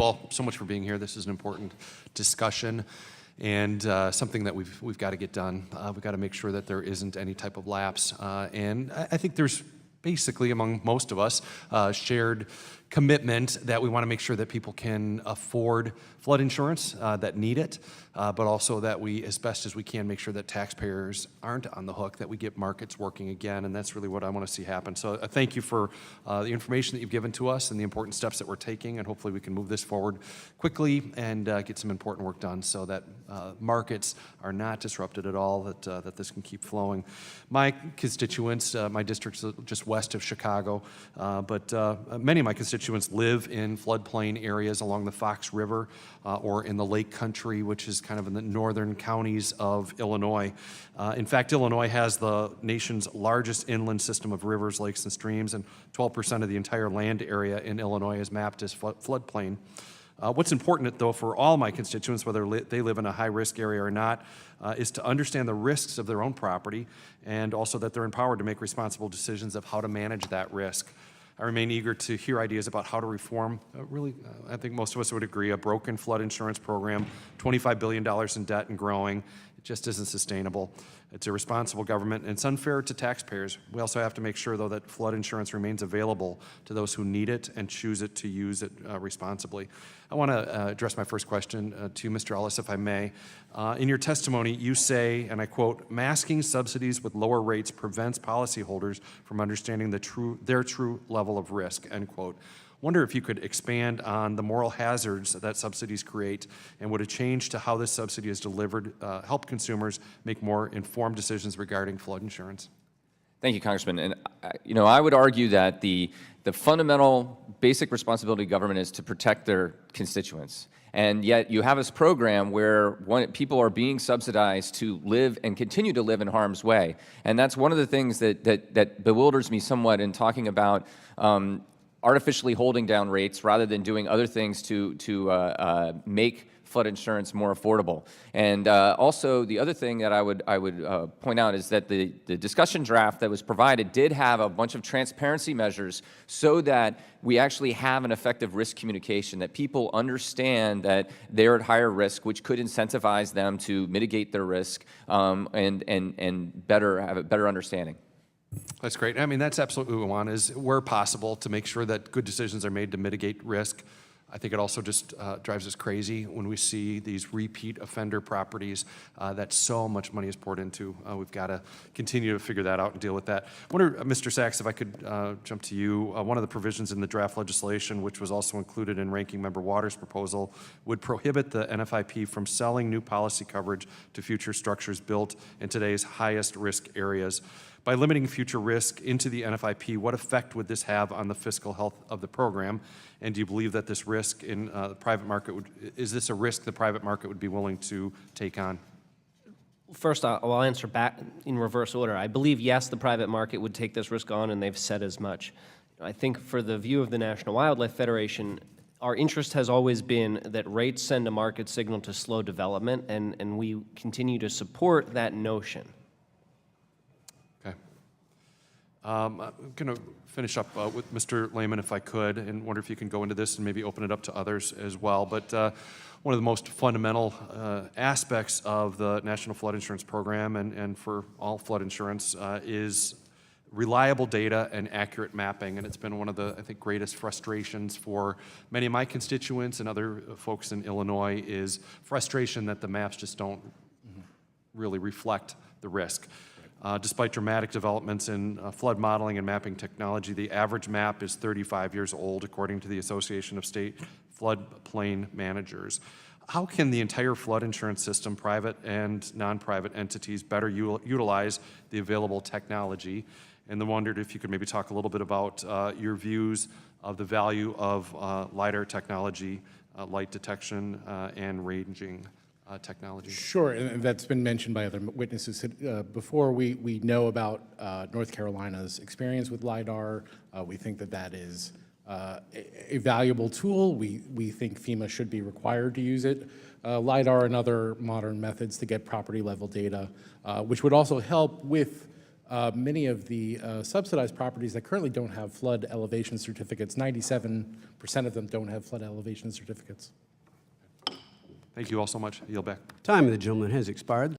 you all so much for being here. This is an important discussion and something that we've got to get done. We've got to make sure that there isn't any type of lapse. And I think there's basically, among most of us, shared commitment that we want to make sure that people can afford flood insurance that need it, but also that we, as best as we can, make sure that taxpayers aren't on the hook, that we get markets working again, and that's really what I want to see happen. So thank you for the information that you've given to us and the important steps that we're taking, and hopefully we can move this forward quickly and get some important work done so that markets are not disrupted at all, that this can keep flowing. My constituents, my district's just west of Chicago, but many of my constituents live in floodplain areas along the Fox River or in the Lake Country, which is kind of in the northern counties of Illinois. In fact, Illinois has the nation's largest inland system of rivers, lakes, and streams, and 12% of the entire land area in Illinois is mapped as floodplain. What's important, though, for all my constituents, whether they live in a high-risk area or not, is to understand the risks of their own property and also that they're empowered to make responsible decisions of how to manage that risk. I remain eager to hear ideas about how to reform, I think most of us would agree, a broken flood insurance program, $25 billion in debt and growing. It just isn't sustainable. It's irresponsible government, and it's unfair to taxpayers. We also have to make sure, though, that flood insurance remains available to those who need it and choose it to use it responsibly. I want to address my first question to Mr. Ellis, if I may. In your testimony, you say, and I quote, "Masking subsidies with lower rates prevents policyholders from understanding their true level of risk," end quote. Wonder if you could expand on the moral hazards that subsidies create, and would a change to how this subsidy is delivered help consumers make more informed decisions regarding flood insurance? Thank you, Congressman. And I would argue that the fundamental basic responsibility of government is to protect their constituents. And yet you have this program where people are being subsidized to live and continue to live in harm's way. And that's one of the things that bewilders me somewhat in talking about artificially holding down rates rather than doing other things to make flood insurance more affordable. And also, the other thing that I would point out is that the discussion draft that was provided did have a bunch of transparency measures so that we actually have an effective risk communication, that people understand that they're at higher risk, which could incentivize them to mitigate their risk and have a better understanding. That's great. I mean, that's absolutely what we want, is where possible to make sure that good decisions are made to mitigate risk. I think it also just drives us crazy when we see these repeat offender properties that so much money is poured into. We've got to continue to figure that out and deal with that. I wonder, Mr. Sachs, if I could jump to you. One of the provisions in the draft legislation, which was also included in Ranking Member Waters' proposal, would prohibit the NFIP from selling new policy coverage to future structures built in today's highest risk areas. By limiting future risk into the NFIP, what effect would this have on the fiscal health of the program? And do you believe that this risk in the private market is this a risk the private market would be willing to take on? First, I'll answer back in reverse order. I believe, yes, the private market would take this risk on, and they've said as much. I think for the view of the National Wildlife Federation, our interest has always been that rates send a market signal to slow development, and we continue to support that notion. I'm going to finish up with Mr. Lehman, if I could, and wonder if you can go into this and maybe open it up to others as well. But one of the most fundamental aspects of the National Flood Insurance Program and for all flood insurance is reliable data and accurate mapping. And it's been one of the, I think, greatest frustrations for many of my constituents and other folks in Illinois is frustration that the maps just don't really reflect the risk. Despite dramatic developments in flood modeling and mapping technology, the average map is 35 years old, according to the Association of State Floodplain Managers. How can the entire flood insurance system, private and non-private entities, better utilize the available technology? And then wondered if you could maybe talk a little bit about your views of the value of LiDAR technology, light detection, and ranging technology. Sure, and that's been mentioned by other witnesses before. We know about North Carolina's experience with LiDAR. We think that is a valuable tool. We think FEMA should be required to use it. LiDAR and other modern methods to get property level data, which would also help with many of the subsidized properties that currently don't have flood elevation certificates, 97% of them don't have flood elevation certificates. Thank you all so much. I yield back. Time of the gentleman has expired.